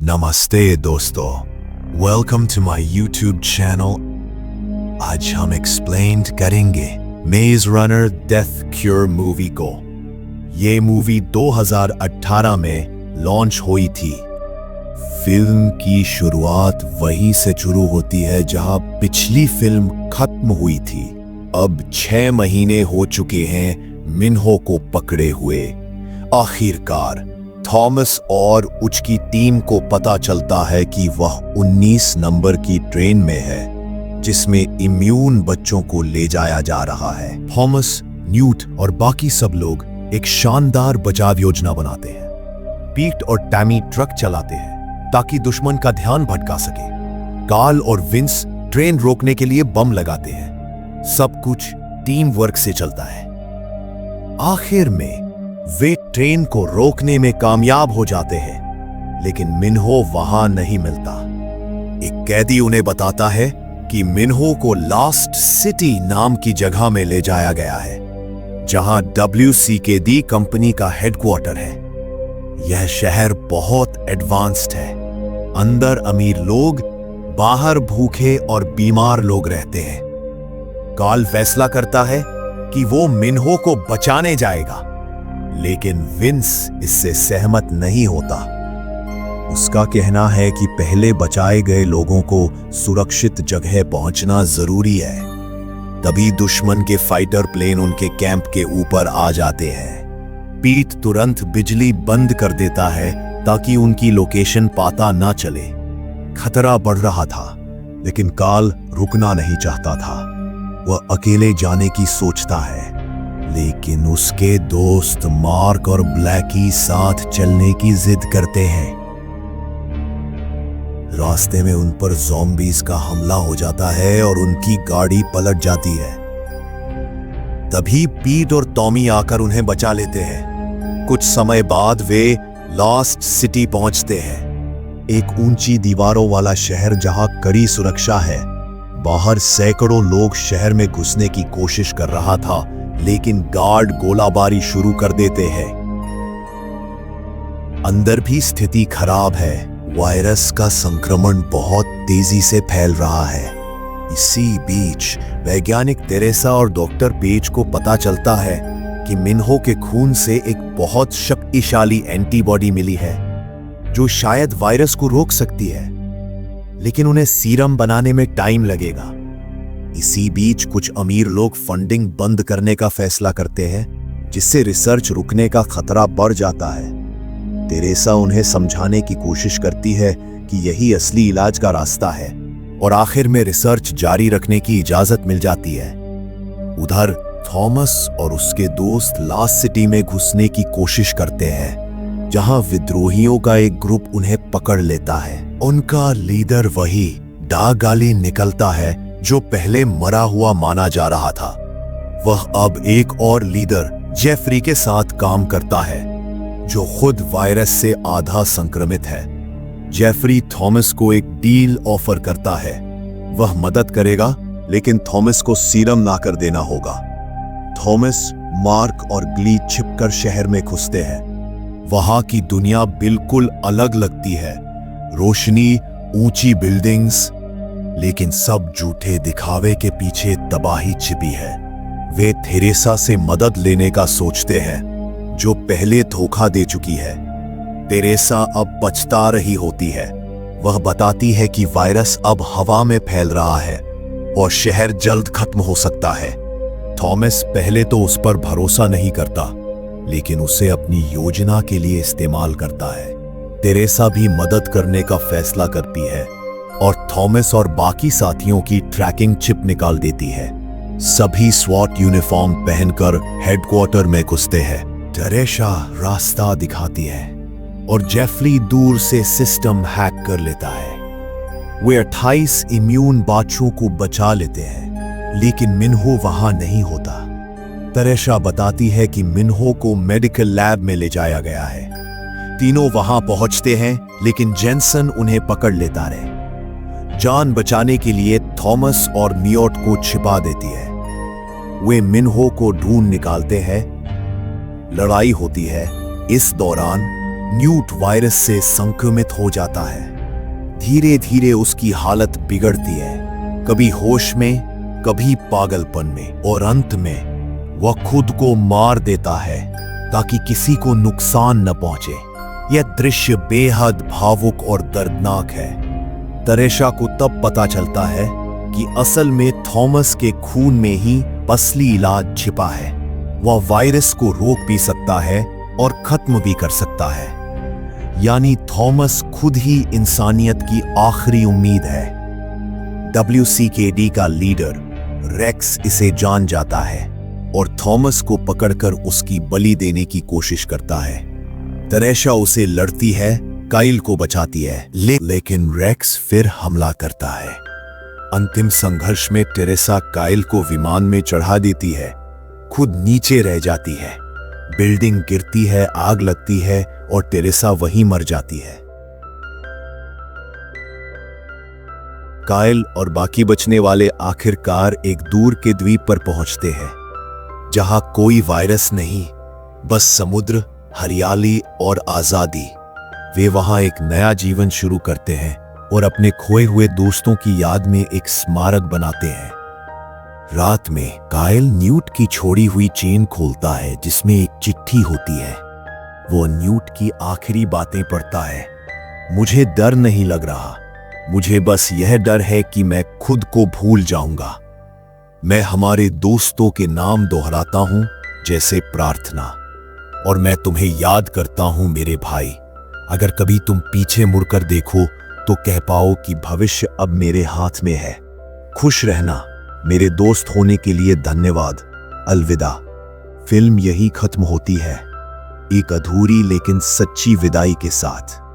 नमस्ते दोस्तों, welcome to my YouTube channel. आज हम एक्सप्लेन करेंगे मेज रनर डेथ क्यूर मूवी को। ये मूवी 2018 में लॉन्च हुई थी। फिल्म की शुरुआत वहीं से शुरू होती है जहां पिछली फिल्म खत्म हुई थी। अब 6 महीने हो चुके हैं मिन्हो को पकड़े हुए। आखिरकार थॉमस और उसकी टीम को पता चलता है कि वह 19 नंबर की ट्रेन में है जिसमें इम्यून बच्चों को ले जाया जा रहा है। थॉमस, न्यूट और बाकी सब लोग एक शानदार बचाव योजना बनाते हैं। पीट और टैमी ट्रक चलाते हैं ताकि दुश्मन का ध्यान भटका सके। कार्ल और विंस ट्रेन रोकने के लिए बम लगाते हैं। सब कुछ टीम वर्क से चलता है। आखिर में वे ट्रेन को रोकने में कामयाब हो जाते हैं, लेकिन मिन्हो वहां नहीं मिलता। एक कैदी उन्हें बताता है कि मिन्हो को लास्ट सिटी नाम की जगह में ले जाया गया है, जहां WCKD कंपनी का हेडक्वार्टर है। यह शहर बहुत एडवांस्ड है। अंदर अमीर लोग, बाहर भूखे और बीमार लोग रहते हैं। कार्ल फैसला करता है कि वो मिन्हो को बचाने जाएगा, लेकिन विंस इससे सहमत नहीं होता। उसका कहना है कि पहले बचाए गए लोगों को सुरक्षित जगह पहुंचना जरूरी है। तभी दुश्मन के फाइटर प्लेन उनके कैंप के ऊपर आ जाते हैं। पीट तुरंत बिजली बंद कर देता है ताकि उनकी लोकेशन पता ना चले। खतरा बढ़ रहा था, लेकिन कार्ल रुकना नहीं चाहता था। वह अकेले जाने की सोचता है, लेकिन उसके दोस्त मार्क और ब्लैकी साथ चलने की जिद करते हैं। रास्ते में उन पर ज़ॉम्बीज़ का हमला हो जाता है और उनकी गाड़ी पलट जाती है। तभी पीट और टॉमी आकर उन्हें बचा लेते हैं। कुछ समय बाद वे लास्ट सिटी पहुंचते हैं, एक ऊंची दीवारों वाला शहर जहां कड़ी सुरक्षा है। बाहर सैकड़ों लोग शहर में घुसने की कोशिश कर रहा था, लेकिन गार्ड गोलाबारी शुरू कर देते हैं। अंदर भी स्थिति खराब है। वायरस का संक्रमण बहुत तेजी से फैल रहा है। इसी बीच वैज्ञानिक तेरेसा और डॉक्टर पेज को पता चलता है कि मिन्हो के खून से एक बहुत शक्तिशाली एंटीबॉडी मिली है जो शायद वायरस को रोक सकती है, लेकिन उन्हें सीरम बनाने में टाइम लगेगा। इसी बीच कुछ अमीर लोग फंडिंग बंद करने का फैसला करते हैं, जिससे रिसर्च रुकने का खतरा बढ़ जाता है। तेरेसा उन्हें समझाने की कोशिश करती है कि यही असली इलाज का रास्ता है, और आखिर में रिसर्च जारी रखने की इजाजत मिल जाती है। उधर थॉमस और उसके दोस्त लास्ट सिटी में घुसने की कोशिश करते हैं, जहां विद्रोहियों का एक ग्रुप उन्हें पकड़ लेता है। उनका लीडर वही डागाली निकलता है जो पहले मरा हुआ माना जा रहा था। वह अब एक और लीडर जेफरी के साथ काम करता है, जो खुद वायरस से आधा संक्रमित है। जेफरी थॉमस को एक डील ऑफर करता है। वह मदद करेगा, लेकिन थॉमस को सीरम लाकर देना होगा। थॉमस, मार्क और ग्ली छिपकर शहर में घुसते हैं। वहां की दुनिया बिल्कुल अलग लगती है। रोशनी, ऊंची बिल्डिंग्स, लेकिन सब झूठे दिखावे के पीछे तबाही छिपी है। वे तेरेसा से मदद लेने का सोचते हैं, जो पहले धोखा दे चुकी है। तेरेसा अब पछता रही होती है। वह बताती है कि वायरस अब हवा में फैल रहा है और शहर जल्द खत्म हो सकता है। थॉमस पहले तो उस पर भरोसा नहीं करता, लेकिन उसे अपनी योजना के लिए इस्तेमाल करता है। तेरेसा भी मदद करने का फैसला करती है और थॉमस और बाकी साथियों की ट्रैकिंग चिप निकाल देती है। सभी स्वॉट यूनिफॉर्म पहनकर हेडक्वार्टर में घुसते हैं। तेरेसा रास्ता दिखाती है और जेफरी दूर से सिस्टम हैक कर लेता है। वे 28 इम्यून बच्चों को बचा लेते हैं, लेकिन मिन्हो वहां नहीं होता। तेरेसा बताती है कि मिन्हो को मेडिकल लैब में ले जाया गया है। तीनों वहां पहुंचते हैं, लेकिन जेनसन उन्हें पकड़ लेता है। जान बचाने के लिए थॉमस और न्यूट को छिपा देती है। वे मिन्हो को ढूंढ निकालते हैं। लड़ाई होती है। इस दौरान न्यूट वायरस से संक्रमित हो जाता है। धीरे धीरे उसकी हालत बिगड़ती है, कभी होश में, कभी पागलपन में, और अंत में वह खुद को मार देता है ताकि किसी को नुकसान न पहुंचे। यह दृश्य बेहद भावुक और दर्दनाक है। तरेशा को तब पता चलता है कि असल में थॉमस के खून में ही असली इलाज छिपा है। वह वायरस को रोक भी सकता है और खत्म भी कर सकता है। यानी थॉमस खुद ही इंसानियत की आखिरी उम्मीद है। WCKD का लीडर रेक्स इसे जान जाता है और थॉमस को पकड़कर उसकी बलि देने की कोशिश करता है। तरेशा उसे लड़ती है, काइल को बचाती है, लेकिन रेक्स फिर हमला करता है। अंतिम संघर्ष में टेरेसा काइल को विमान में चढ़ा देती है, खुद नीचे रह जाती है। बिल्डिंग गिरती है, आग लगती है और टेरेसा वहीं मर जाती है। काइल और बाकी बचने वाले आखिरकार एक दूर के द्वीप पर पहुंचते हैं, जहां कोई वायरस नहीं, बस समुद्र, हरियाली और आजादी। वे वहां एक नया जीवन शुरू करते हैं और अपने खोए हुए दोस्तों की याद में एक स्मारक बनाते हैं। रात में काइल न्यूट की छोड़ी हुई चेन खोलता है जिसमें एक चिट्ठी होती है। वो न्यूट की आखिरी बातें पढ़ता है। मुझे डर नहीं लग रहा, मुझे बस यह डर है कि मैं खुद को भूल जाऊंगा। मैं हमारे दोस्तों के नाम दोहराता हूं जैसे प्रार्थना, और मैं तुम्हें याद करता हूं मेरे भाई। अगर कभी तुम पीछे मुड़कर देखो तो कह पाओ कि भविष्य अब मेरे हाथ में है। खुश रहना, मेरे दोस्त होने के लिए धन्यवाद। अलविदा। फिल्म यही खत्म होती है, एक अधूरी लेकिन सच्ची विदाई के साथ।